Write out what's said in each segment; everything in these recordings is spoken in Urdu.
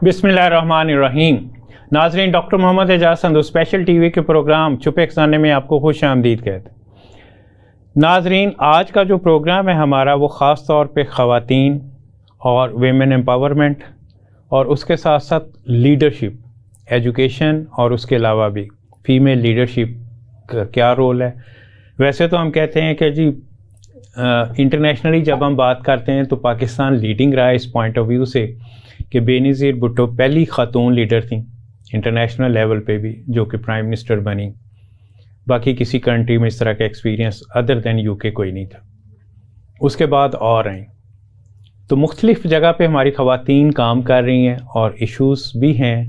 بسم اللہ الرحمن الرحیم. ناظرین، ڈاکٹر محمد اعجاز سندھ اسپیشل ٹی وی کے پروگرام چھپے خزانے میں آپ کو خوش آمدید کہتے ہیں. ناظرین، آج کا جو پروگرام ہے ہمارا وہ خاص طور پہ خواتین اور ویمن امپاورمنٹ اور اس کے ساتھ ساتھ لیڈرشپ، ایجوکیشن اور اس کے علاوہ بھی فیمیل لیڈرشپ کا کیا رول ہے. ویسے تو ہم کہتے ہیں کہ جی انٹرنیشنلی جب ہم بات کرتے ہیں تو پاکستان لیڈنگ رہا ہے اس پوائنٹ آف ویو سے کہ بے نظیر بھٹو پہلی خاتون لیڈر تھیں انٹرنیشنل لیول پہ بھی جو کہ پرائم منسٹر بنی. باقی کسی کنٹری میں اس طرح کا ایکسپیرینس ادر دین یو کے کوئی نہیں تھا. اس کے بعد اور آئیں تو مختلف جگہ پہ ہماری خواتین کام کر رہی ہیں اور ایشوز بھی ہیں،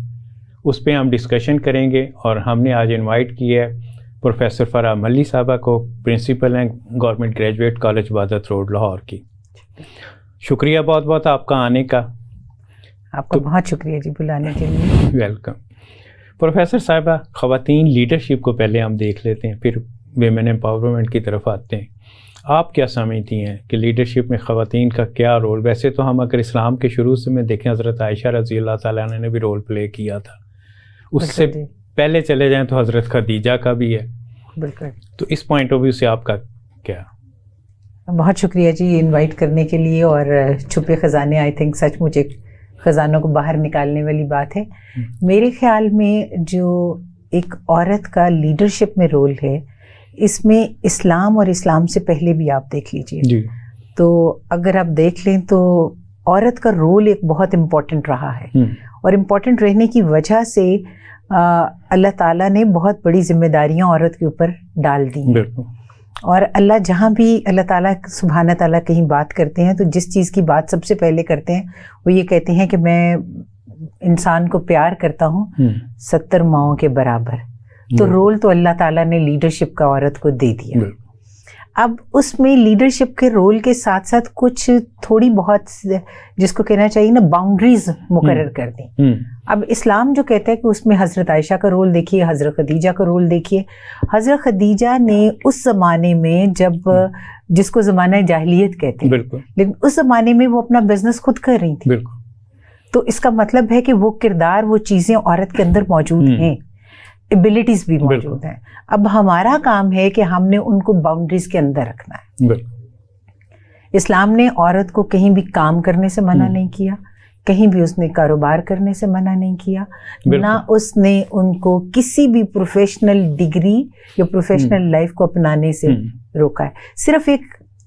اس پہ ہم ڈسکشن کریں گے. اور ہم نے آج انوائٹ کیا ہے پروفیسر فرح ملی صاحبہ کو، پرنسپل ہیں گورنمنٹ گریجویٹ کالج وحدت روڈ لاہور کی. شکریہ بہت بہت آپ کا آنے کا. آپ کا بہت شکریہ جی بلانے کے لیے. ویلکم. پروفیسر صاحبہ، خواتین لیڈرشپ کو پہلے ہم دیکھ لیتے ہیں، پھر ویمن امپاورمنٹ کی طرف آتے ہیں. آپ کیا سمجھتی ہیں کہ لیڈرشپ میں خواتین کا کیا رول؟ ویسے تو ہم اگر اسلام کے شروع سے میں دیکھیں حضرت عائشہ رضی اللہ تعالیٰ عنہ نے بھی رول پلے کیا تھا. اس سے پہلے چلے جائیں تو حضرت خدیجہ کا بھی ہے. بالکل. تو اس پوائنٹ آف ویو سے آپ کا کیا؟ بہت شکریہ جی انوائٹ کرنے کے لیے. اور چھپے خزانے آئی تھنک سچ مجھے خزانوں کو باہر نکالنے والی بات ہے. میرے خیال میں جو ایک عورت کا لیڈرشپ میں رول ہے، اس میں اسلام اور اسلام سے پہلے بھی آپ دیکھ لیجئے جی. تو اگر آپ دیکھ لیں تو عورت کا رول ایک بہت امپورٹنٹ رہا ہے. اور امپورٹنٹ رہنے کی وجہ سے اللہ تعالیٰ نے بہت بڑی ذمہ داریاں عورت کے اوپر ڈال دی ہیں. اور اللہ جہاں بھی اللہ تعالیٰ سبحانہ تعالیٰ کہیں بات کرتے ہیں تو جس چیز کی بات سب سے پہلے کرتے ہیں وہ یہ کہتے ہیں کہ میں انسان کو پیار کرتا ہوں 70 ماؤں کے برابر. تو رول تو اللہ تعالیٰ نے لیڈرشپ کا عورت کو دے دیا. اب اس میں لیڈرشپ کے رول کے ساتھ ساتھ کچھ تھوڑی بہت جس کو کہنا چاہیے نا باؤنڈریز مقرر کر دیں. اب اسلام جو کہتا ہے کہ اس میں حضرت عائشہ کا رول دیکھیے، حضرت خدیجہ کا رول دیکھیے. حضرت خدیجہ نے اس زمانے میں جب جس کو زمانہ جاہلیت کہتے ہیں، لیکن اس زمانے میں وہ اپنا بزنس خود کر رہی تھی. تو اس کا مطلب ہے کہ وہ کردار، وہ چیزیں عورت کے اندر موجود ہیں، ایبلٹیز بھی موجود ہیں. اب ہمارا کام ہے کہ ہم نے ان کو باؤنڈریز کے اندر رکھنا ہے. اسلام نے عورت کو کہیں بھی کام کرنے سے منع نہیں کیا، کہیں بھی اس نے کاروبار کرنے سے منع نہیں کیا، نہ اس نے ان کو کسی بھی پروفیشنل ڈگری یا پروفیشنل لائف کو اپنانے سے روکا ہے. صرف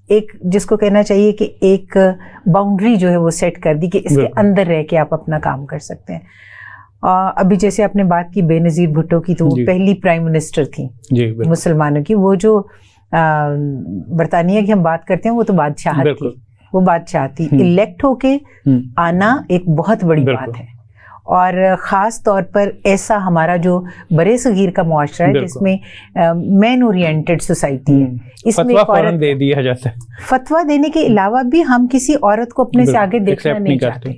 ایک جس کو کہنا چاہیے کہ ایک باؤنڈری جو ہے وہ سیٹ کر دی کہ اس کے اندر رہ کے آپ اپنا کام کر سکتے ہیں. ابھی جیسے آپ نے بات کی بے نظیر بھٹو کی، تو وہ پہلی پرائم منسٹر تھیں مسلمانوں کی. وہ جو برطانیہ کی ہم بات کرتے ہیں وہ تو بادشاہت تھی، وہ بادشاہ تھی. الیکٹ ہو کے آنا ایک بہت بڑی بات ہے. اور خاص طور پر ایسا ہمارا جو برے صغیر کا معاشرہ ہے جس میں مین اورینٹڈ سوسائٹی ہے، اس میں فوراً دے دیا جاتا ہے. فتویٰ دینے کے علاوہ بھی ہم کسی عورت کو اپنے سے آگے دیکھنا نہیں چاہتے،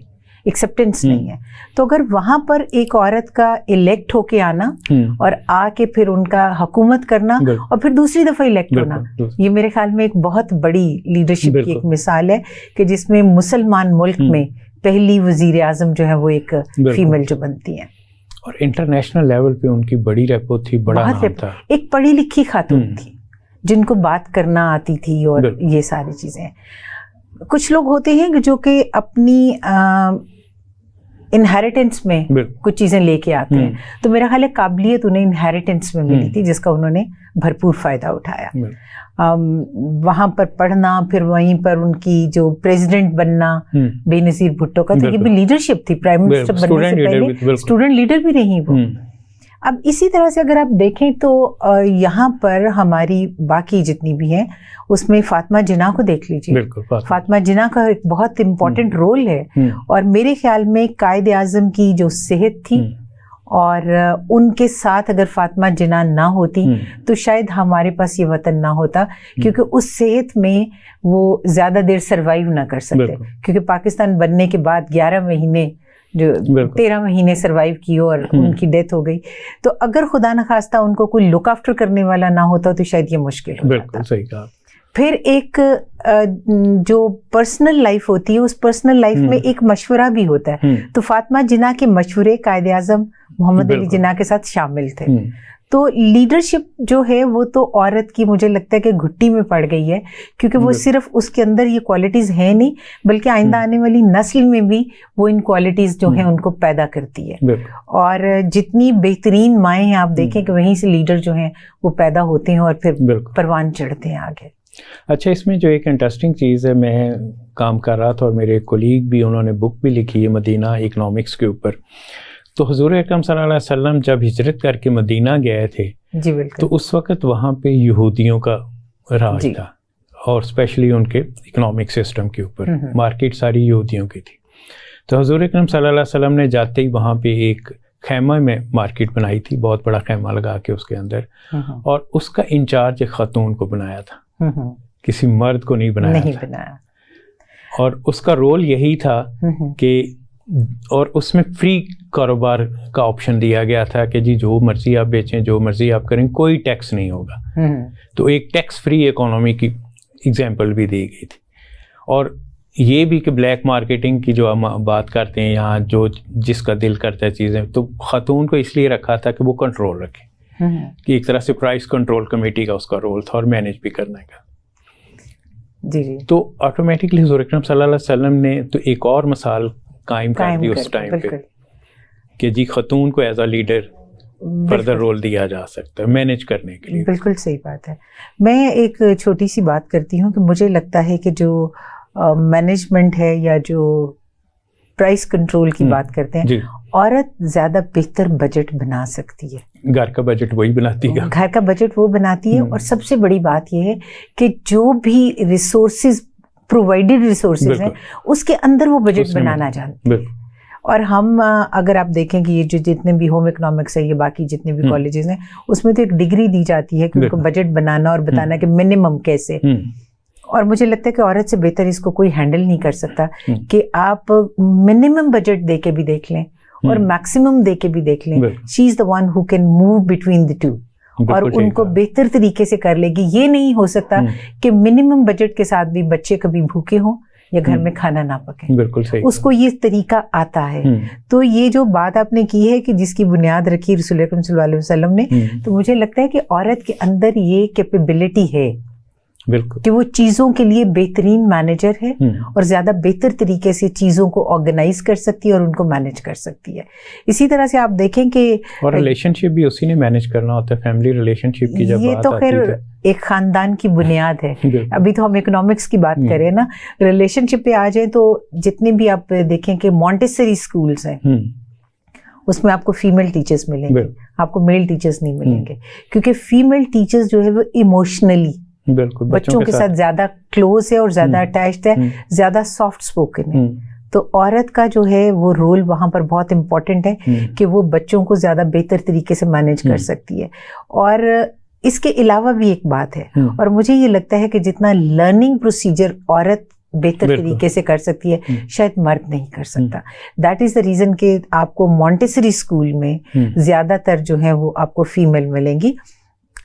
ایکسیپٹنس نہیں ہے. تو اگر وہاں پر ایک عورت کا الیکٹ ہو کے آنا اور آ کے پھر ان کا حکومت کرنا اور پھر دوسری دفعہ الیکٹ ہونا، یہ میرے خیال میں ایک بہت بڑی لیڈرشپ کی ایک مثال ہے کہ جس میں مسلمان ملک میں پہلی وزیر اعظم جو ہے وہ ایک فیمیل جو بنتی ہیں. اور انٹرنیشنل لیول پہ ان کی بڑی ریپو تھی، بڑا نام تھا. ایک پڑھی لکھی خاتون تھی جن کو بات کرنا آتی تھی اور یہ ساری چیزیں. کچھ لوگ ہوتے ہیں جو کہ اپنی انہیریٹنس میں کچھ چیزیں لے کے آتے ہیں، تو میرا خیال ہے قابلیت انہیں انہیریٹنس میں ملی تھی جس کا انہوں نے بھرپور فائدہ اٹھایا. وہاں پر پڑھنا، پھر وہیں پر ان کی جو پریزیڈنٹ بننا بے نظیر بھٹو کا، تو یہ بھی لیڈرشپ تھی. پرائم منسٹر بننے سے پہلے اسٹوڈنٹ لیڈر بھی رہی وہ. اب اسی طرح سے اگر آپ دیکھیں تو یہاں پر ہماری باقی جتنی بھی ہیں اس میں فاطمہ جناح کو دیکھ لیجیے. فاطمہ جناح کا ایک بہت امپورٹنٹ رول ہے. اور میرے خیال میں قائد اعظم کی جو صحت تھی اور ان کے ساتھ اگر فاطمہ جناح نہ ہوتی تو شاید ہمارے پاس یہ وطن نہ ہوتا، کیونکہ اس صحت میں وہ زیادہ دیر سروائیو نہ کر سکتے. کیونکہ پاکستان بننے کے بعد 11 مہینے جو 13 مہینے سروائیو کی اور ان کی ڈیتھ ہو گئی. تو اگر خدا نخواستہ ان کو کوئی لک آفٹر کرنے والا نہ ہوتا تو شاید یہ مشکل ہو جاتا. بالکل صحیح کہا. پھر ایک جو پرسنل لائف ہوتی ہے اس پرسنل لائف میں ایک مشورہ بھی ہوتا ہے. تو فاطمہ جناح کے مشورے قائد اعظم محمد علی جناح کے ساتھ شامل تھے. تو لیڈرشپ جو ہے وہ تو عورت کی مجھے لگتا ہے کہ گھٹی میں پڑ گئی ہے, کیونکہ وہ صرف اس کے اندر یہ کوالٹیز ہیں نہیں, بلکہ آئندہ آنے والی نسل میں بھی وہ ان کوالٹیز جو ہیں ان کو پیدا کرتی ہے. اور جتنی بہترین مائیں ہیں آپ دیکھیں کہ وہیں سے لیڈر جو ہیں وہ پیدا ہوتے ہیں اور پھر پروان چڑھتے ہیں آگے. اچھا, اس میں جو ایک انٹرسٹنگ چیز ہے, میں کام کر رہا تھا اور میرے کولیگ بھی, انہوں نے بک بھی لکھی ہے مدینہ اکنامکس کے اوپر. تو حضور اکرم صلی اللہ علیہ وسلم جب ہجرت کر کے مدینہ گئے تھے جی بالکل, تو اس وقت وہاں پہ یہودیوں کا راج تھا, اور اسپیشلی ان کے اکنامک سسٹم کے اوپر مارکیٹ ساری یہودیوں کی تھی. تو حضور اکرم صلی اللہ علیہ وسلم نے جاتے ہی وہاں پہ ایک خیمہ میں مارکیٹ بنائی تھی, بہت بڑا خیمہ لگا کے اس کے اندر, اور اس کا انچارج ایک خاتون کو بنایا تھا, کسی مرد کو نہیں بنایا. اور اس کا رول یہی تھا کہ, اور اس میں فری کاروبار کا آپشن دیا گیا تھا کہ جی جو مرضی آپ بیچیں, جو مرضی آپ کریں, کوئی ٹیکس نہیں ہوگا. تو ایک ٹیکس فری اکانومی کی ایگزامپل بھی دی گئی تھی. اور یہ بھی کہ بلیک مارکیٹنگ کی جو ہم بات کرتے ہیں یہاں, جو جس کا دل کرتا ہے چیزیں, تو خاتون کو اس لیے رکھا تھا کہ وہ کنٹرول رکھے, کہ ایک طرح سے پرائس کنٹرول کمیٹی کا اس کا رول تھا, اور مینیج بھی کرنے کا. جی تو آٹومیٹکلی حضور اکرم صلی اللہ علیہ وسلم نے تو ایک اور مثال قائم کر دی اس ٹائم پہ کہ جی خاتون کو as a leader further role دیا جا سکتا ہے مینیج کرنے کے لیے. بالکل صحیح بات ہے. میں ایک چھوٹی سی بات کرتی ہوں کہ مجھے لگتا ہے کہ جو مینجمنٹ ہے یا جو پرائس کنٹرول کی بات کرتے ہیں, عورت زیادہ بہتر بجٹ بنا سکتی ہے. گھر کا بجٹ وہی بناتی ہے, گھر کا بجٹ وہ بناتی ہے. اور سب سے بڑی بات یہ ہے کہ جو بھی ریسورسز پرووائڈیڈ ریسورسز ہیں اس کے اندر وہ بجٹ بنانا جانتی ہے. اور ہم اگر آپ دیکھیں کہ یہ جو جتنے بھی ہوم اکنامکس ہے, یہ باقی جتنے بھی کالجز ہیں, اس میں تو ایک ڈگری دی جاتی ہے کہ ان کو بجٹ بنانا اور بتانا کہ منیمم کیسے. اور مجھے لگتا ہے کہ عورت سے بہتر اس کو کوئی ہینڈل نہیں کر سکتا کہ آپ منیمم بجٹ دے کے بھی دیکھ لیں اور میکسیمم دے کے بھی دیکھ لیں. She is the one who can move between the two, اور ان کو بہتر طریقے سے کر لے گی. یہ نہیں ہو سکتا کہ منیمم بجٹ کے ساتھ بھی بچے کبھی بھوکے ہوں یا گھر میں کھانا نہ پکے. بالکل صحیح, اس کو یہ طریقہ آتا ہے. تو یہ جو بات آپ نے کی ہے کہ جس کی بنیاد رکھی رسول اکرم صلی اللہ علیہ وسلم نے, تو مجھے لگتا ہے کہ عورت کے اندر یہ کیپیبلٹی ہے کہ وہ چیزوں کے لیے بہترین مینیجر ہے اور زیادہ بہتر طریقے سے چیزوں کو آرگنائز کر سکتی ہے اور ان کو مینیج کر سکتی ہے. اسی طرح سے آپ دیکھیں کہ اور ریلیشن شپ بھی اسی نے مینیج کرنا ہوتا ہے, فیملی ریلیشن شپ کی جب یہ بات تو آتی خیر ہے ایک خاندان کی بنیاد ہے. ابھی تو ہم اکنامکس کی بات کریں نا, ریلیشن شپ پہ آ جائیں تو جتنے بھی آپ دیکھیں کہ مونٹیسری اسکولس ہیں اس میں آپ کو فیمیل ٹیچرز ملیں گے, آپ کو میل ٹیچرز نہیں ملیں گے, کیونکہ فیمیل ٹیچرز جو ہے وہ ایموشنلی بالکل بچوں کے ساتھ زیادہ کلوز ہے اور زیادہ اٹیچڈ ہے, زیادہ سافٹ اسپوکن ہے. تو عورت کا جو ہے وہ رول وہاں پر بہت امپورٹنٹ ہے کہ وہ بچوں کو زیادہ بہتر طریقے سے مینیج کر سکتی ہے. اور اس کے علاوہ بھی ایک بات ہے, اور مجھے یہ لگتا ہے کہ جتنا لرننگ پروسیجر عورت بہتر طریقے سے کر سکتی ہے شاید مرد نہیں کر سکتا. دیٹ از دا ریزن کہ آپ کو مونٹیسری اسکول میں زیادہ تر جو ہے وہ آپ کو فیمیل ملیں گی.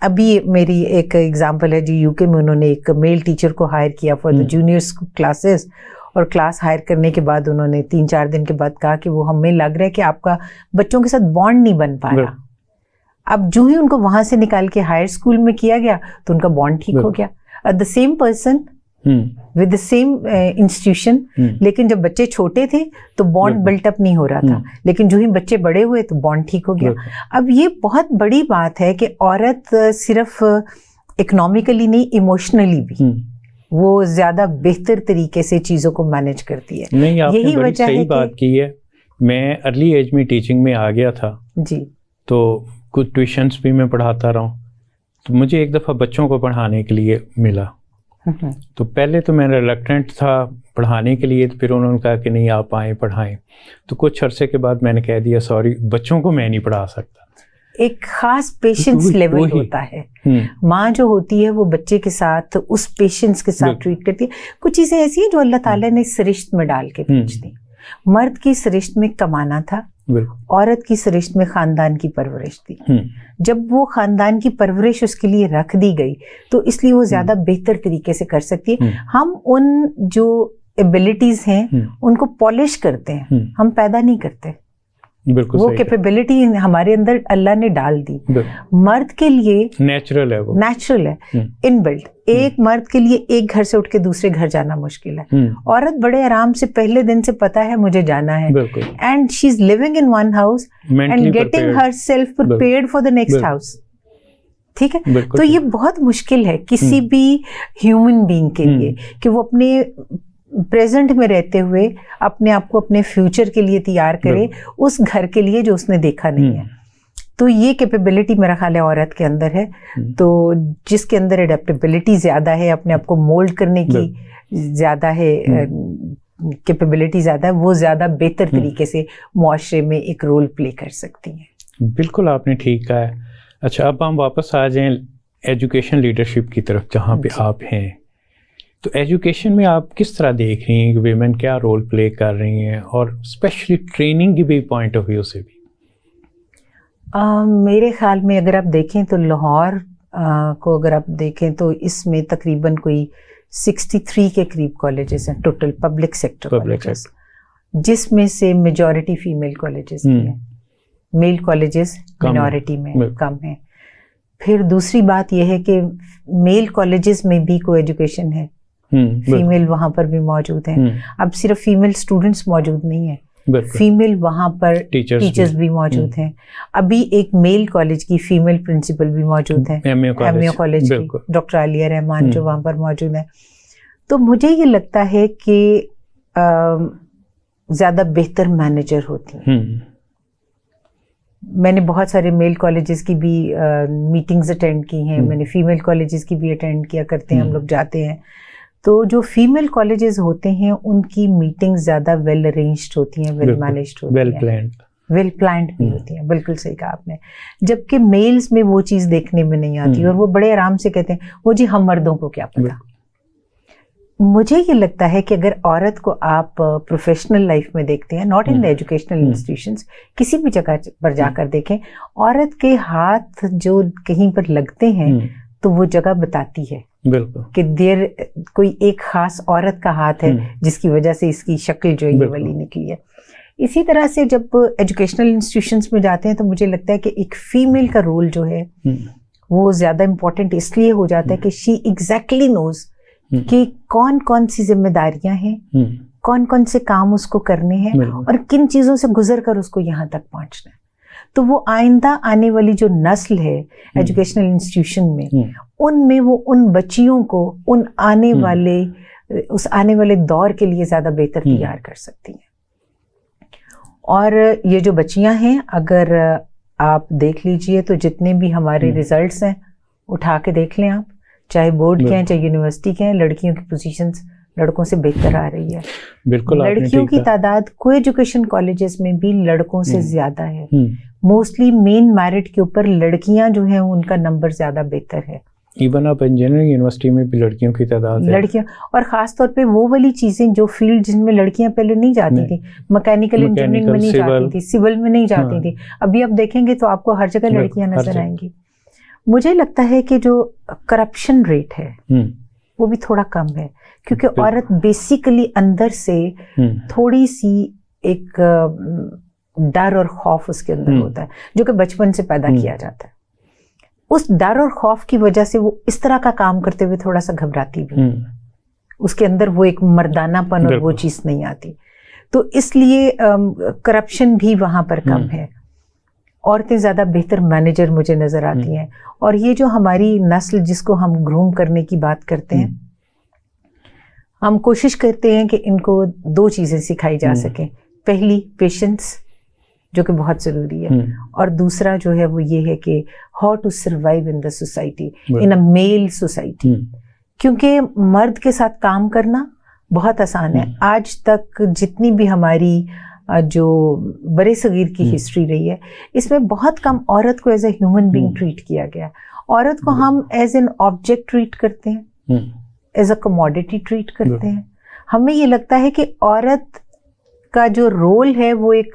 ابھی میری ایک ایگزامپل ہے جو یو کے میں انہوں نے ایک میل ٹیچر کو ہائر کیا فار دا جونیئر کلاسز, اور کلاس ہائر کرنے کے بعد انہوں نے 3-4 دن کے بعد کہا کہ وہ ہمیں لگ رہا ہے کہ آپ کا بچوں کے ساتھ بانڈ نہیں بن پا رہا. اب جو ہی ان کو وہاں سے نکال کے ہائر اسکول میں کیا گیا تو ان کا بانڈ ٹھیک ہو گیا. The same person with the same institution, لیکن جب بچے چھوٹے تھے تو بانڈ بلٹ اپ نہیں ہو رہا تھا, لیکن جو ہی بچے بڑے ہوئے تو بانڈ ٹھیک ہو گیا. اب یہ بہت بڑی بات ہے کہ عورت صرف اکنامکلی نہیں, ایموشنلی بھی وہ زیادہ بہتر طریقے سے چیزوں کو مینیج کرتی ہے. یہی وجہ ہے. صحیح بات کی ہے. میں ارلی ایج میں ٹیچنگ میں آ گیا تھا جی, تو کچھ ٹیوشنس بھی میں پڑھاتا رہا ہوں. تو مجھے ایک دفعہ بچوں کو پڑھانے کے لیے ملا, تو پہلے تو میں ریلکٹنٹ تھا پڑھانے کے لیے, پھر انہوں نے کہا کہ نہیں آپ آئیں پڑھائیں. تو کچھ عرصے کے بعد میں نے کہہ دیا سوری, بچوں کو میں نہیں پڑھا سکتا. ایک خاص پیشنس لیول ہوتا ہے. ماں جو ہوتی ہے وہ بچے کے ساتھ اس پیشنس کے ساتھ ٹریٹ کرتی ہے. کچھ چیزیں ایسی ہیں جو اللہ تعالیٰ نے سرشت میں ڈال کے بھیج دی. مرد کی سرشت میں کمانا تھا, عورت کی سرشت میں خاندان کی پرورش تھی. جب وہ خاندان کی پرورش اس کے لیے رکھ دی گئی تو اس لیے وہ زیادہ بہتر طریقے سے کر سکتی ہے. ہم ان جو ایبلٹیز ہیں ان کو پالش کرتے ہیں, ہم پیدا نہیں کرتے. وہ کیپیبلٹی ہمارے اندر اللہ نے ڈال دی. مرد کے لیے نیچرل ہے, وہ نیچرل ہے, ان بلٹ. ایک مرد کے لیے ایک گھر سے اٹھ کے دوسرے گھر جانا مشکل ہے. عورت بڑے آرام سے پہلے دن سے پتا ہے مجھے جانا ہے, and she is living in one house and getting herself prepared for the next house. ٹھیک ہے, تو یہ بہت مشکل ہے کسی بھی ہیومن بینگ کے لیے کہ وہ اپنے پریزنٹ میں رہتے ہوئے اپنے آپ کو اپنے فیوچر کے لیے تیار کرے اس گھر کے لیے جو اس نے دیکھا نہیں ہے. تو یہ کیپیبلٹی میرا خیال ہے عورت کے اندر ہے. تو جس کے اندر اڈیپٹیبلٹی زیادہ ہے, اپنے آپ کو مولڈ کرنے کی زیادہ ہے, کیپیبلٹی زیادہ ہے, وہ زیادہ بہتر طریقے سے معاشرے میں ایک رول پلے کر سکتی ہیں. بالکل آپ نے ٹھیک کہا ہے. اچھا, اب ہم واپس آ جائیں ایجوکیشن لیڈرشپ کی طرف جہاں پہ آپ ہیں. تو ایجوکیشن میں آپ کس طرح دیکھ رہی ہیں کہ ویمن کیا رول پلے کر رہی ہیں, اور اسپیشلی ٹریننگ کی بھی پوائنٹ آف ویو سے بھی؟ میرے خیال میں اگر آپ دیکھیں تو لاہور کو اگر آپ دیکھیں تو اس میں تقریباً کوئی 63 کے قریب کالجز ہیں ٹوٹل پبلک سیکٹر کالجز, جس میں سے میجورٹی فیمیل کالجز کی ہیں, میل کالجز مینورٹی میں کم ہیں. پھر دوسری بات یہ ہے کہ میل کالجز میں بھی کو ایجوکیشن ہے, فیمیل وہاں پر بھی موجود ہیں. اب صرف فیمیل اسٹوڈنٹس موجود نہیں ہیں, فیمیل وہاں پر ٹیچرز بھی موجود ہیں. ابھی ایک میل کالج کی فیمیل پرنسپل بھی موجود ہیں, ایم اے کالج کی ڈاکٹر عالیہ رحمان جو وہاں پر موجود ہیں. تو مجھے یہ لگتا ہے کہ زیادہ بہتر مینیجر ہوتی ہیں. میں نے بہت سارے میل کالجز کی بھی میٹنگز اٹینڈ کی ہیں, میں نے فیمیل کالجز کی بھی اٹینڈ کیا کرتے ہیں, ہم لوگ جاتے ہیں. تو جو فیمیل کالجز ہوتے ہیں ان کی میٹنگ زیادہ ویل ارینجڈ ہوتی ہیں, ویل مینیجڈ ہوتی ہیں, ویل پلانڈ بھی ہوتی ہیں. بالکل صحیح کہا آپ نے. جبکہ میلز میں وہ چیز دیکھنے میں نہیں آتی, اور وہ بڑے آرام سے کہتے ہیں وہ جی ہم مردوں کو کیا پتا. مجھے یہ لگتا ہے کہ اگر عورت کو آپ پروفیشنل لائف میں دیکھتے ہیں, not in the educational institutions, کسی بھی جگہ پر جا کر دیکھیں, عورت کے ہاتھ جو کہیں پر لگتے ہیں تو وہ جگہ بتاتی ہے کہ دیر کوئی ایک خاص عورت کا ہاتھ ہے جس کی وجہ سے اس کی شکل جو یہ والی نکلی ہے. اسی طرح سے جب ایجوکیشنل انسٹیٹیوشنس میں جاتے ہیں تو مجھے لگتا ہے کہ ایک فیمیل کا رول جو ہے وہ زیادہ امپورٹنٹ اس لیے ہو جاتا ہے کہ شی ایگزیکٹلی نوز کہ کون کون سی ذمہ داریاں ہیں, کون کون سے کام اس کو کرنے ہیں, اور کن چیزوں سے گزر کر اس کو یہاں تک پہنچنا ہے. تو وہ آئندہ آنے والی جو نسل ہے ایجوکیشنل انسٹیٹیوشن میں, ان میں وہ ان بچیوں کو ان آنے والے دور کے لیے زیادہ بہتر تیار کر سکتی ہیں. اور یہ جو بچیاں ہیں, اگر آپ دیکھ لیجئے تو جتنے بھی ہمارے ریزلٹس ہیں اٹھا کے دیکھ لیں آپ, چاہے بورڈ کے ہیں چاہے یونیورسٹی کے ہیں, لڑکیوں کی پوزیشنز لڑکوں سے بہتر آ رہی ہے. بالکل, لڑکیوں کی تعداد کو ایجوکیشن کالجز میں بھی لڑکوں سے زیادہ ہے. موسٹلی مین میرٹ کے اوپر لڑکیاں جو ہیں ان کا نمبر زیادہ بہتر ہے. ایون آپ انجینئرنگ یونیورسٹی میں بھی لڑکیوں کی تعداد ہے. لڑکیاں, اور خاص طور پہ وہ والی چیزیں جو فیلڈ جن میں لڑکیاں پہلے نہیں جاتی تھیں, میکینیکل انجینئرنگ میں نہیں جاتی تھی, سول میں نہیں جاتی تھی, ابھی آپ دیکھیں گے تو آپ کو ہر جگہ لڑکیاں نظر آئیں گی. مجھے لگتا ہے کہ جو کرپشن ریٹ ہے وہ بھی تھوڑا کم ہے, کیونکہ عورت بیسیکلی اندر سے تھوڑی سی ایک ڈر اور خوف اس کے اندر ہوتا ہے جو کہ بچپن سے پیدا کیا جاتا ہے. اس ڈر اور خوف کی وجہ سے وہ اس طرح کا کام کرتے ہوئے تھوڑا سا گھبراتی بھی, اس کے اندر وہ ایک مردانہ پن اور وہ چیز نہیں آتی. تو اس لیے کرپشن بھی وہاں پر کم ہے. عورتیں زیادہ بہتر مینیجر مجھے نظر آتی ہیں. اور یہ جو ہماری نسل جس کو ہم گروم کرنے کی بات کرتے ہیں, ہم کوشش کرتے ہیں کہ ان کو 2 چیزیں سکھائی جا سکیں. پہلی پیشنس, جو کہ بہت ضروری ہے, اور دوسرا جو ہے وہ یہ ہے کہ how to survive in the society, in a male society. کیونکہ مرد کے ساتھ کام کرنا بہت آسان ہے. آج تک جتنی بھی ہماری جو برے صغیر کی ہسٹری رہی ہے, اس میں بہت کم عورت کو as a human being treat کیا گیا. عورت کو ہم ایز این آبجیکٹ ٹریٹ کرتے ہیں, ایز اے کموڈیٹی ٹریٹ کرتے ہیں. ہمیں یہ لگتا ہے کہ عورت کا جو رول ہے وہ ایک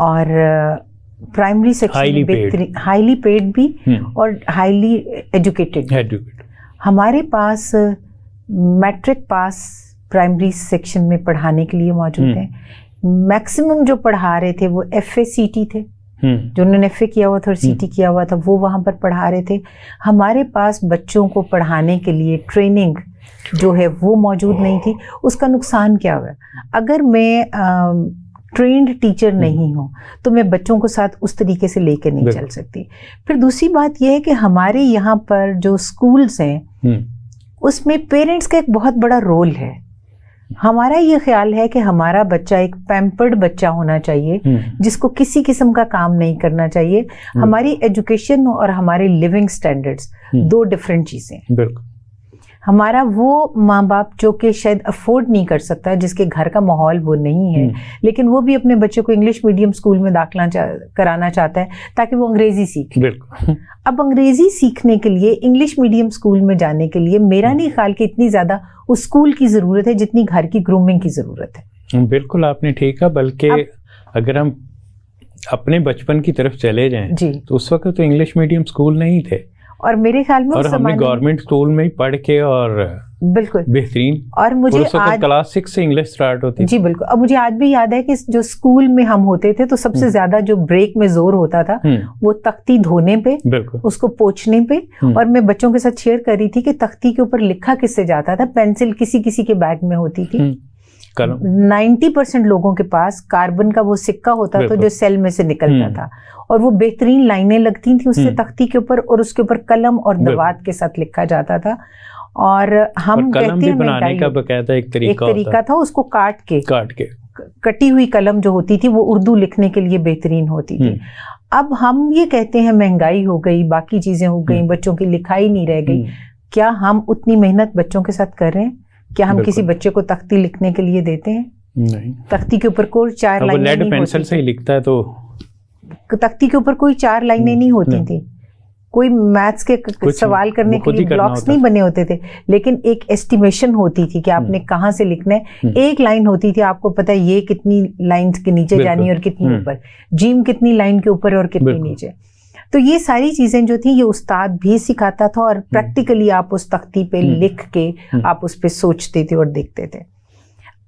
اور پرائمری سیکشن ہائیلی پیڈ بھی اور ہائیلی ایجوکیٹڈ. ہمارے پاس میٹرک پاس پرائمری سیکشن میں پڑھانے کے لیے موجود ہیں. میکسیمم جو پڑھا رہے تھے وہ ایف اے سی ٹی تھے, جو انہوں نے ایف اے کیا ہوا تھا اور سی ٹی کیا ہوا تھا, وہ وہاں پر پڑھا رہے تھے. ہمارے پاس بچوں کو پڑھانے کے لیے ٹریننگ جو ہے وہ موجود نہیں تھی. اس کا نقصان کیا ہوا؟ اگر میں ٹرینڈ ٹیچر نہیں ہوں تو میں بچوں کو ساتھ اس طریقے سے لے کے نہیں چل سکتی. پھر دوسری بات یہ ہے کہ ہمارے یہاں پر جو اسکولس ہیں اس میں پیرنٹس کا ایک بہت بڑا رول ہے. ہمارا یہ خیال ہے کہ ہمارا بچہ ایک پیمپرڈ بچہ ہونا چاہیے جس کو کسی قسم کا کام نہیں کرنا چاہیے. ہماری ایجوکیشن اور ہمارے لیونگ سٹینڈرڈز دو ڈفرینٹ چیزیں ہیں. ہمارا وہ ماں باپ جو کہ شاید افورڈ نہیں کر سکتا, جس کے گھر کا ماحول وہ نہیں ہے, لیکن وہ بھی اپنے بچے کو انگلش میڈیم اسکول میں داخلہ کرانا چاہتا ہے تاکہ وہ انگریزی سیکھے. اب انگریزی سیکھنے کے لیے انگلش میڈیم اسکول میں جانے کے لیے میرا نہیں خیال کہ اتنی زیادہ اس اسکول کی ضرورت ہے جتنی گھر کی گرومنگ کی ضرورت ہے. بالکل آپ نے ٹھیک ہے. بلکہ اگر ہم اپنے بچپن کی طرف چلے جائیں تو اس وقت تو انگلش میڈیم اسکول نہیں تھے, اور میرے خیال میں اور ہم نے گورنمنٹ اسکول میں ہی پڑھ کے اور بالکل بہترین, اور مجھے آج کلاس 6 سے انگلش اسٹارٹ ہوتی. جی بالکل. اب مجھے آج بھی یاد ہے کہ جو اسکول میں ہم ہوتے تھے تو سب سے زیادہ جو بریک میں زور ہوتا تھا وہ تختی دھونے پہ, اس کو پوچھنے پہ. اور میں بچوں کے ساتھ شیئر کر رہی تھی کہ تختی کے اوپر لکھا کس سے جاتا تھا؟ پینسل کسی کسی کے بیگ میں ہوتی تھی. 90% لوگوں کے پاس کاربن کا وہ سکہ ہوتا تھا جو سیل میں سے نکلتا تھا, اور وہ بہترین لائنیں لگتی تھیں اس سے تختی کے اوپر, اور اس کے اوپر قلم اور دوات کے ساتھ لکھا جاتا تھا. اور ہم کہتے ہیں بنانے کا باقاعدہ ایک طریقہ تھا, اس کو کاٹ کے کٹی ہوئی قلم جو ہوتی تھی وہ اردو لکھنے کے لیے بہترین ہوتی تھی. اب ہم یہ کہتے ہیں مہنگائی ہو گئی, باقی چیزیں ہو گئی, بچوں کی لکھائی نہیں رہ گئی. کیا ہم اتنی محنت بچوں کے ساتھ کر رہے ہیں؟ کیا ہم کسی بچے کو تختی لکھنے کے لیے دیتے ہیں؟ نہیں. تختی کے اوپر کوئی 4 لائنیں نہیں ہوتی, پینسل سے ہی لکھتا ہے تو تختی کے اوپر کوئی 4 لائنیں نہیں ہوتی تھی, کوئی میتھس کے سوال کرنے کے لیے بلاکس نہیں بنے ہوتے تھے, لیکن ایک ایسٹیمیشن ہوتی تھی کہ آپ نے کہاں سے لکھنا ہے. ایک لائن ہوتی تھی, آپ کو پتا ہے یہ کتنی لائن کے نیچے جانی ہے اور کتنی اوپر, جیم کتنی لائن کے اوپر اور کتنی نیچے. تو یہ ساری چیزیں جو تھیں یہ استاد بھی سکھاتا تھا, اور پریکٹیکلی آپ اس تختی پہ لکھ کے آپ اس پہ سوچتے تھے اور دیکھتے تھے.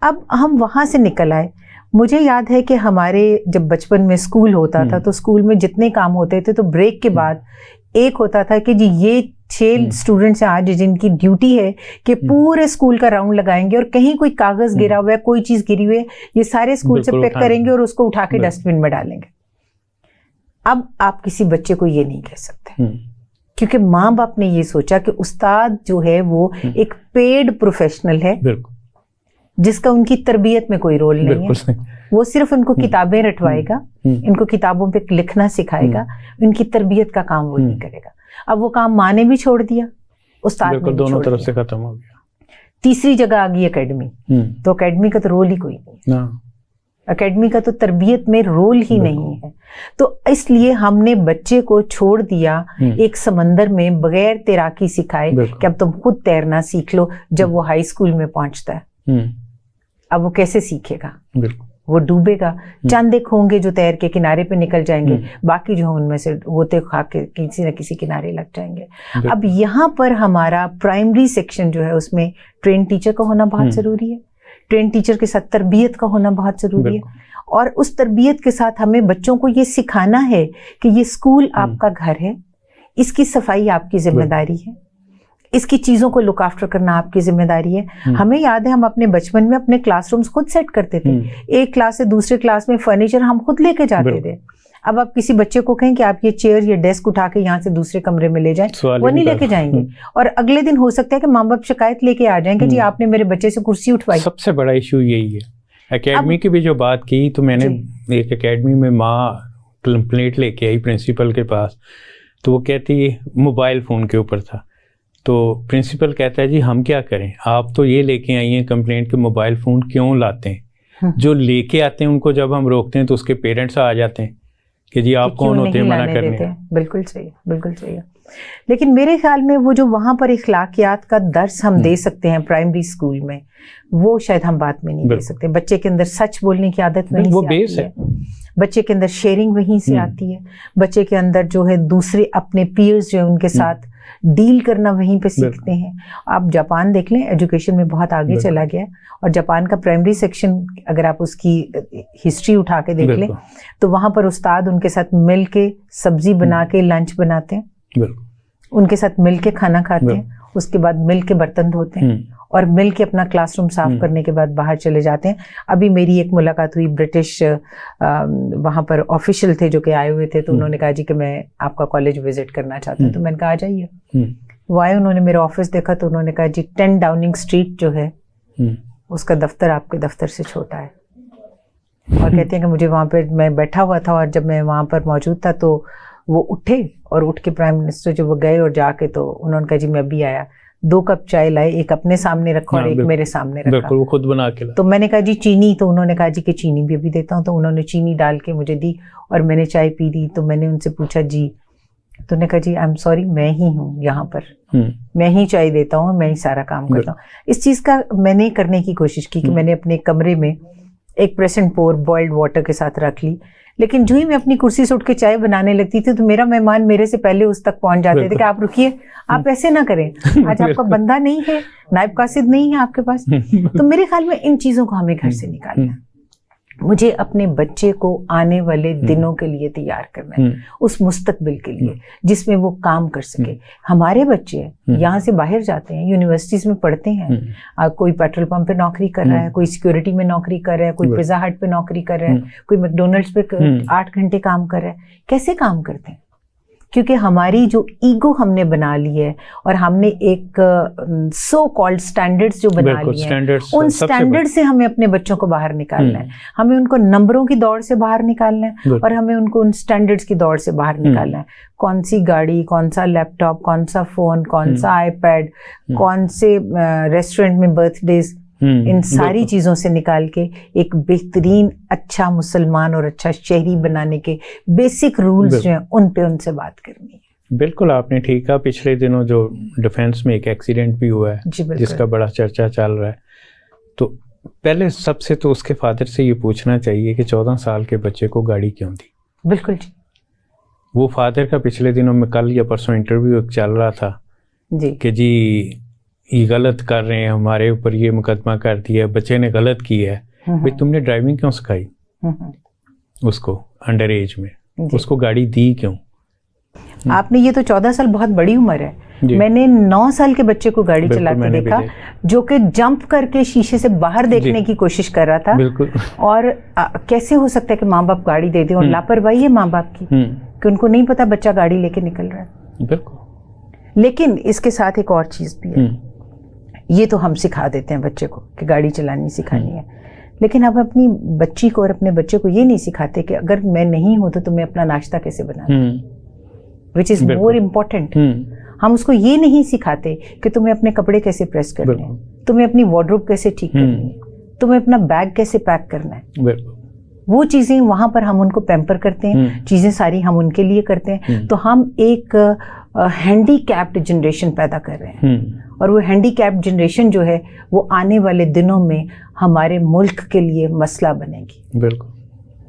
اب ہم وہاں سے نکل آئے. مجھے یاد ہے کہ ہمارے جب بچپن میں اسکول ہوتا تھا تو اسکول میں جتنے کام ہوتے تھے تو بریک کے بعد ایک ہوتا تھا کہ جی یہ 6 اسٹوڈنٹس ہیں آج جن کی ڈیوٹی ہے کہ پورے اسکول کا راؤنڈ لگائیں گے, اور کہیں کوئی کاغذ گرا ہوا ہے, کوئی چیز گری ہوئی ہے, یہ سارے اسکول سے پک کریں گے اور اس کو اٹھا کے ڈسٹ بن میں ڈالیں گے. اب آپ کسی بچے کو یہ نہیں کہہ سکتے, کیونکہ ماں باپ نے یہ سوچا کہ استاد جو ہے وہ ایک پیڈ پروفیشنل ہے جس کا ان کی تربیت میں کوئی رول نہیں ہے. وہ صرف ان کو کتابیں رٹوائے گا, ان کو کتابوں پہ لکھنا سکھائے گا, ان کی تربیت کا کام وہ نہیں کرے گا. اب وہ کام ماں نے بھی چھوڑ دیا, استاد نے بھی دونوں طرف سے ختم ہو گیا. تیسری جگہ آ گئی اکیڈمی. تو اکیڈمی کا تو رول ہی کوئی نہیں, اکیڈمی کا تو تربیت میں رول ہی نہیں ہے. تو اس لیے ہم نے بچے کو چھوڑ دیا ایک سمندر میں بغیر تیراکی سکھائے کہ اب تم خود تیرنا سیکھ لو. جب وہ ہائی اسکول میں پہنچتا ہے اب وہ کیسے سیکھے گا؟ وہ ڈوبے گا. چند ایک ہوں گے جو تیر کے کنارے پہ نکل جائیں گے, باقی جو ان میں سے ہوتے خواہ کے کسی نہ کسی کنارے لگ جائیں گے. اب یہاں پر ہمارا پرائمری سیکشن جو ہے اس میں ٹرین ٹیچر کا ہونا بہت ضروری ہے. ٹرین ٹیچر کے ساتھ تربیت کا ہونا بہت ضروری ہے, اور اس تربیت کے ساتھ ہمیں بچوں کو یہ سکھانا ہے کہ یہ اسکول آپ کا گھر ہے, اس کی صفائی آپ کی ذمہ داری ہے, اس کی چیزوں کو لک آفٹر کرنا آپ کی ذمہ داری ہے. ہمیں یاد ہے ہم اپنے بچپن میں اپنے کلاس رومز خود سیٹ کرتے تھے, ایک کلاس سے دوسرے کلاس میں فرنیچر ہم خود لے کے جاتے تھے. اب آپ کسی بچے کو کہیں کہ آپ یہ چیئر یا ڈیسک اٹھا کے یہاں سے دوسرے کمرے میں لے جائیں, وہ نہیں لے کے جائیں گے, اور اگلے دن ہو سکتا ہے کہ ماں باپ شکایت لے کے آ جائیں کہ جی آپ نے میرے بچے سے کرسی اٹھوائی. سب سے بڑا ایشو یہی ہے. اکیڈمی کی بھی جو بات کی تو میں نے ایک اکیڈمی میں ماں کمپلینٹ لے کے آئی پرنسپل کے پاس, تو وہ کہتی موبائل فون کے اوپر تھا. تو پرنسپل کہتا ہے جی ہم کیا کریں, آپ تو یہ لے کے آئی ہیں کمپلینٹ کہ موبائل فون کیوں لاتے ہیں, جو لے کے آتے ہیں ان کو جب ہم روکتے ہیں تو اس کے پیرنٹس آ جاتے ہیں کہ جی آپ کون ہوتے ہیں منع کرنے. بالکل صحیح، بالکل صحیح. لیکن میرے خیال میں وہ جو وہاں پر اخلاقیات کا درس ہم دے سکتے ہیں پرائمری اسکول میں، وہ شاید ہم بات میں نہیں دے سکتے. بچے کے اندر سچ بولنے کی عادت وہیں سے آتی ہے، بچے کے اندر شیئرنگ وہیں سے آتی ہے، بچے کے اندر جو ہے دوسرے اپنے پیئرز جو ہیں ان کے ساتھ ڈیل کرنا وہیں پہ سیکھتے ہیں. آپ جاپان دیکھ لیں، ایجوکیشن میں بہت آگے چلا گیا، اور جاپان کا پرائمری سیکشن اگر آپ اس کی ہسٹری اٹھا کے دیکھ لیں تو وہاں پر استاد ان کے ساتھ مل کے سبزی بنا کے لنچ بناتے ہیں، ان کے ساتھ مل کے کھانا کھاتے ہیں، اس کے بعد مل کے برتن دھوتے ہیں، اور مل کے اپنا کلاس روم صاف کرنے کے بعد باہر چلے جاتے ہیں. ابھی میری ایک ملاقات ہوئی، برٹش وہاں پر آفیشیل تھے جو کہ آئے ہوئے تھے، تو انہوں نے کہا جی کہ میں آپ کا کالج وزٹ کرنا چاہتا ہوں. تو میں نے کہا آ جائیے. وہ آئے، انہوں نے میرا آفس دیکھا تو انہوں نے کہا جی 10 ڈاؤننگ اسٹریٹ جو ہے اس کا دفتر آپ کے دفتر سے چھوٹا ہے. اور کہتے ہیں کہ مجھے وہاں پہ میں بیٹھا ہوا تھا، اور جب میں وہاں پر موجود تھا تو وہ اٹھے اور اٹھ کے پرائم منسٹر جو وہ گئے اور جا کے تو انہوں نے کہا جی میں ابھی آیا. 2 کپ چائے لائے، ایک اپنے سامنے رکھا اور ایک میرے سامنے رکھا، وہ خود بنا کے. تو میں نے کہا جی چینی، تو انہوں نے کہا جی کہ چینی بھی ابھی دیتا ہوں. تو انہوں نے چینی ڈال کے مجھے دی اور میں نے چائے پی لی. تو میں نے ان سے پوچھا جی، تو نے کہا جی آئی ایم سوری، میں ہی ہوں یہاں پر، میں ہی چائے دیتا ہوں، میں ہی سارا کام کرتا ہوں. اس چیز کا میں نے کرنے کی کوشش کی کہ میں نے اپنے کمرے میں ایک پریسنٹ پور بوائلڈ واٹر کے ساتھ رکھ لی. لیکن جو ہی میں اپنی کرسی سے اٹھ کے چائے بنانے لگتی تھی تو میرا مہمان میرے سے پہلے اس تک پہنچ جاتے تھے کہ آپ رکیے، آپ ایسے نہ کریں، آج آپ کا بندہ نہیں ہے، نائب قاصد نہیں ہے آپ کے پاس. تو میرے خیال میں ان چیزوں کو ہمیں گھر سے نکالنا ہے. مجھے اپنے بچے کو آنے والے دنوں کے لیے تیار کرنا ہے، اس مستقبل کے لیے جس میں وہ کام کر سکے. ہمارے بچے یہاں سے باہر جاتے ہیں، یونیورسٹیز میں پڑھتے ہیں، کوئی پیٹرول پمپ پہ نوکری کر رہا ہے، کوئی سیکورٹی میں نوکری کر رہا ہے، کوئی پیزا ہٹ پہ نوکری کر رہا ہے، کوئی میک ڈونلڈس پہ 8 گھنٹے کام کر رہا ہے. کیسے کام کرتے ہیں؟ کیونکہ ہماری جو ایگو ہم نے بنا لی ہے، اور ہم نے ایک سو کالڈ سٹینڈرڈز جو بنا لی ہیں، ان سٹینڈرڈ سے ہمیں اپنے بچوں کو باہر نکالنا ہے. ہمیں ان کو نمبروں کی دوڑ سے باہر نکالنا ہے، اور ہمیں ان کو ان سٹینڈرڈز کی دوڑ سے باہر نکالنا ہے. کون سی گاڑی، کون سا لیپ ٹاپ، کون سا فون، کون سا آئی پیڈ، کون سے ریسٹورینٹ میں برتھ ڈیز، ان ساری چیزوں سے نکال کے ایک بہترین اچھا مسلمان اور اچھا شہری بنانے کے بیسک رولز جو ہیں ان پہ ان سے بات کرنی ہے. بالکل آپ نے ٹھیک کہا. پچھلے دنوں جو ڈیفینس میں ایک ایکسیڈنٹ بھی ہوا ہے جس کا بڑا چرچا چل رہا ہے، تو پہلے سب سے تو اس کے فادر سے یہ پوچھنا چاہیے کہ 14 سال کے بچے کو گاڑی کیوں دی. بالکل جی. وہ فادر کا پچھلے دنوں میں کل یا پرسوں انٹرویو چل رہا تھا جی کہ جی یہ غلط کر رہے ہیں، ہمارے اوپر یہ مقدمہ کر دیا، بچے نے غلط کیا ہے. بھائی تم نے ڈرائیونگ کیوں سکھائی اس کو انڈر ایج میں؟ اس کو گاڑی دی کیوں؟ آپ نے یہ تو 14 سال بہت بڑی عمر ہے. میں نے 9 سال کے بچے کو گاڑی چلاتے دیکھا جو کہ جمپ کر کے شیشے سے باہر دیکھنے کی کوشش کر رہا تھا. اور کیسے ہو سکتا ہے کہ ماں باپ گاڑی دے دیں، اور لاپرواہی ہے ماں باپ کی کہ ان کو نہیں پتا بچہ گاڑی لے کے نکل رہا ہے. بالکل. لیکن اس کے ساتھ ایک اور چیز بھی ہے، یہ تو ہم سکھا دیتے ہیں بچے کو کہ گاڑی چلانی سکھانی ہے، لیکن اب اپنی بچی کو اور اپنے بچے کو یہ نہیں سکھاتے کہ اگر میں نہیں ہوں تو تمہیں اپنا ناشتہ کیسے بنانا ہے، وچ از مور امپورٹنٹ. ہم اس کو یہ نہیں سکھاتے کہ تمہیں اپنے کپڑے کیسے پریس کرنے ہیں، تمہیں اپنی وارڈروب کیسے ٹھیک کرنی ہے، تمہیں اپنا بیگ کیسے پیک کرنا ہے. وہ چیزیں وہاں پر ہم ان کو پیمپر کرتے ہیں، چیزیں ساری ہم ان کے لیے کرتے ہیں. تو ہم ایک ہینڈی کیپڈ جنریشن پیدا کر رہے ہیں، اور وہ ہینڈی کیپڈ جنریشن جو ہے وہ آنے والے دنوں میں ہمارے ملک کے لیے مسئلہ بنے گی. بالکل.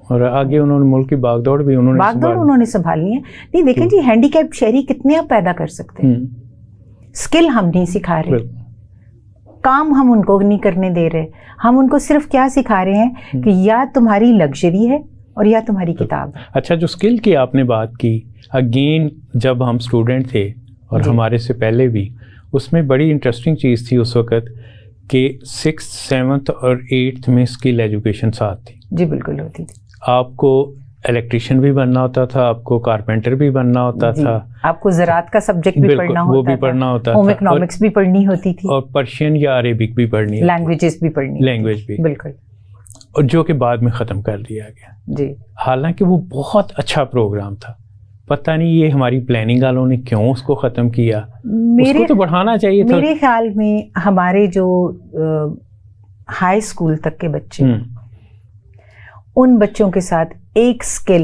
اور آگے انہوں نے ملک کی باغ دوڑ بھی انہوں نے سنبھالنی ہے. نہیں دیکھیں جی، ہینڈی کیپڈ شہری کتنے آپ پیدا کر سکتے ہیں. اسکل ہم نہیں سکھا رہے، کام ہم ان کو نہیں کرنے دے رہے. ہم ان کو صرف کیا سکھا رہے ہیں کہ یا تمہاری لگژری ہے اور یا تمہاری کتاب ہے. اچھا، جو اسکل کی آپ نے بات کی، اگین جب ہم اسٹوڈنٹ تھے اور ہمارے سے پہلے بھی، اس میں بڑی انٹرسٹنگ چیز تھی اس وقت کہ 6th 7th اور 8th میں اسکل ایجوکیشن ساتھ تھی. جی بالکل ہوتی تھی. آپ کو الیکٹریشین بھی بننا ہوتا تھا، آپ کو کارپینٹر بھی بننا ہوتا تھا، آپ کو زراعت کا سبجیکٹ بھی پڑھنا ہوتا تھا، وہ بھی پڑھنا ہوتا تھا، ہوم اکنامکس بھی پڑھنی ہوتی تھی، اور پرشین یا عربک بھی پڑھنی، لینگویجز بھی پڑھنی، لینگویج بھی. بالکل. اور جو کہ بعد میں ختم کر دیا گیا. جی. حالانکہ وہ بہت اچھا پروگرام تھا. پتہ نہیں یہ ہماری پلاننگ والوں نے کیوں اس کو ختم کیا. اس کو تو بڑھانا چاہیے تھا. میرے خیال میں ہمارے جو ہائی اسکول تک کے بچے، ان بچوں کے ساتھ ایک اسکل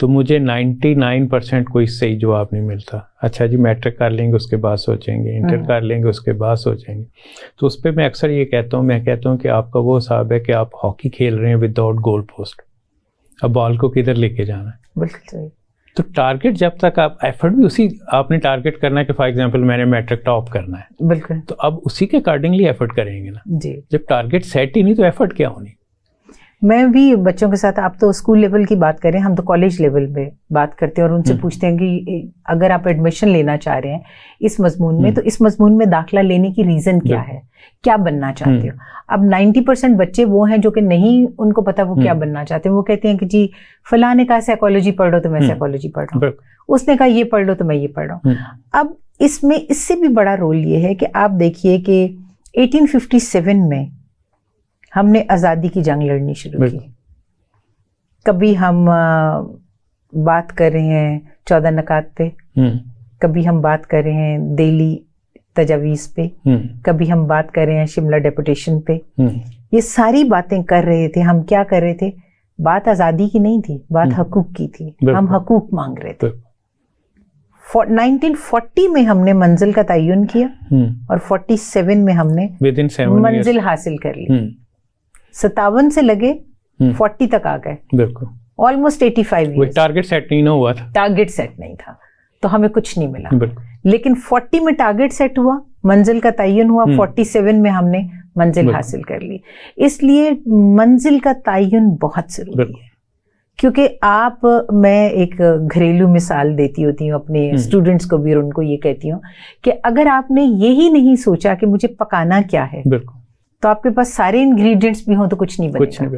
تو مجھے 99% کوئی صحیح جواب نہیں ملتا. اچھا جی میٹرک کر لیں گے اس کے بعد سوچیں گے, انٹر کر لیں گے اس کے بعد سوچیں گے. تو اس پہ میں اکثر یہ کہتا ہوں کہ آپ کا وہ حساب ہے کہ آپ ہاکی کھیل رہے ہیں وداؤٹ گول پوسٹ, اب بال کو کدھر لے کے جانا ہے. بالکل صحیح. تو ٹارگیٹ جب تک آپ ایفرٹ بھی اسی آپ نے ٹارگیٹ کرنا ہے کہ فار ایگزامپل میں نے میٹرک ٹاپ کرنا ہے, بالکل, تو اب اسی کے اکارڈنگلی ایفرٹ کریں گے نا. جی جب ٹارگیٹ سیٹ ہی نہیں تو ایفرٹ کیا ہونی. میں بھی بچوں کے ساتھ, آپ تو اسکول لیول کی بات کریں, ہم تو کالج لیول پہ بات کرتے ہیں اور ان سے پوچھتے ہیں کہ اگر آپ ایڈمیشن لینا چاہ رہے ہیں اس مضمون میں, تو اس مضمون میں داخلہ لینے کی ریزن کیا ہے, کیا بننا چاہتے ہو. اب 90% بچے وہ ہیں جو کہ نہیں ان کو پتا وہ کیا بننا چاہتے ہیں. وہ کہتے ہیں کہ جی فلاں نے کہا سائیکالوجی پڑھ لو تو میں سائیکالوجی پڑھ رہا ہوں, اس نے کہا یہ پڑھ لو تو میں یہ پڑھ رہا ہوں. اب اس میں اس سے بھی بڑا رول یہ ہے کہ آپ دیکھیے کہ 1857 میں ہم نے آزادی کی جنگ لڑنی شروع کی. کبھی ہم بات کر رہے ہیں 14 نکات پہ, کبھی ہم بات کر رہے ہیں دہلی تجاویز پہ, کبھی ہم بات کر رہے ہیں شملہ ڈیپوٹیشن پہ. یہ ساری باتیں کر رہے تھے. ہم کیا کر رہے تھے؟ بات آزادی کی نہیں تھی, بات حقوق کی تھی. ہم حقوق مانگ رہے تھے. 1940 میں ہم نے منزل کا تعین کیا اور 47 میں ہم نے منزل حاصل کر لی. 57 سے لگے 40 تک آ گئے, بالکل آلموسٹ 85 ایئرس. ٹارگیٹ سیٹ نہیں ہوا تھا, ٹارگیٹ سیٹ نہیں تھا تو ہمیں کچھ نہیں ملا. لیکن 40 میں ٹارگیٹ سیٹ ہوا, منزل کا تعین ہوا, 47 میں ہم نے منزل حاصل کر لی. اس لیے منزل کا تعین بہت ضروری ہے, کیونکہ آپ, میں ایک گھریلو مثال دیتی ہوتی ہوں اپنے اسٹوڈنٹس کو بھی اور ان کو یہ کہتی ہوں کہ اگر آپ نے یہی نہیں سوچا کہ مجھے پکانا کیا ہے, تو آپ کے پاس سارے انگریڈینٹس بھی ہوں تو کچھ نہیں بنے گا.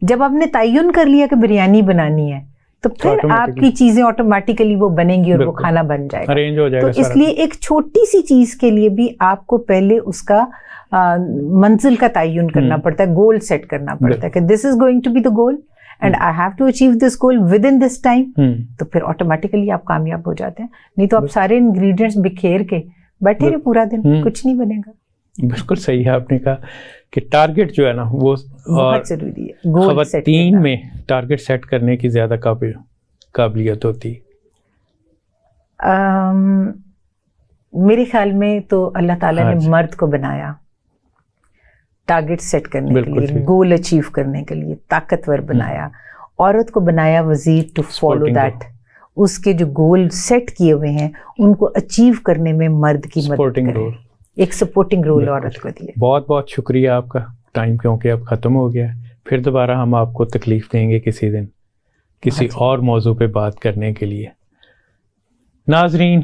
جب آپ نے تعین کر لیا کہ بریانی بنانی ہے تو پھر آپ کی چیزیں آٹومیٹیکلی وہ بنیں گی اور وہ کھانا بن جائے گا, ارینج ہو جائے گا. تو اس لیے ایک چھوٹی سی چیز کے لیے بھی آپ کو پہلے اس کا منزل کا تعین کرنا پڑتا ہے, گول سیٹ کرنا پڑتا ہے کہ this is going to be the goal and I have to achieve this goal within this time. تو پھر آٹومیٹیکلی آپ کامیاب ہو جاتے ہیں. نہیں تو آپ سارے انگریڈینٹس بکھیر کے بیٹھے رہے پورا دن, کچھ نہیں بنے گا. بالکل صحیح ہے آپ نے کہا کہ ٹارگیٹ جو ہے نا وہ بہت ضروری ہے. خواتین میں ٹارگیٹ سیٹ کرنے کی زیادہ قابلیت ہوتی. میرے خیال میں تو اللہ تعالیٰ نے مرد کو بنایا ٹارگیٹ سیٹ کرنے کے لیے, گول اچیو کرنے کے لیے طاقتور بنایا. عورت کو بنایا وزیر ٹو فالو دیٹ. اس کے جو گول سیٹ کیے ہوئے ہیں ان کو اچیو کرنے میں مرد کی مدد کرے, ایک سپورٹنگ رول عورت کو دیا. بہت بہت شکریہ آپ کا. ٹائم کیونکہ اب ختم ہو گیا, پھر دوبارہ ہم آپ کو تکلیف دیں گے کسی دن کسی اور موضوع پہ بات کرنے کے لیے. ناظرین,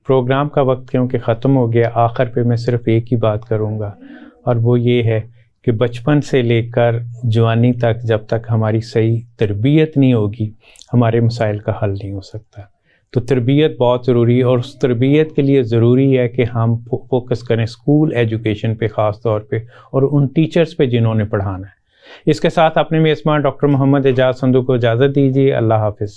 پروگرام کا وقت کیونکہ ختم ہو گیا, آخر پہ میں صرف ایک ہی بات کروں گا اور وہ یہ ہے کہ بچپن سے لے کر جوانی تک جب تک ہماری صحیح تربیت نہیں ہوگی ہمارے مسائل کا حل نہیں ہو سکتا. تو تربیت بہت ضروری ہے اور اس تربیت کے لیے ضروری ہے کہ ہم فوکس کریں اسکول ایجوکیشن پہ خاص طور پہ اور ان ٹیچرز پہ جنہوں نے پڑھانا ہے. اس کے ساتھ اپنے میزبان ڈاکٹر محمد اعجاز سندھو کو اجازت دیجیے. اللہ حافظ.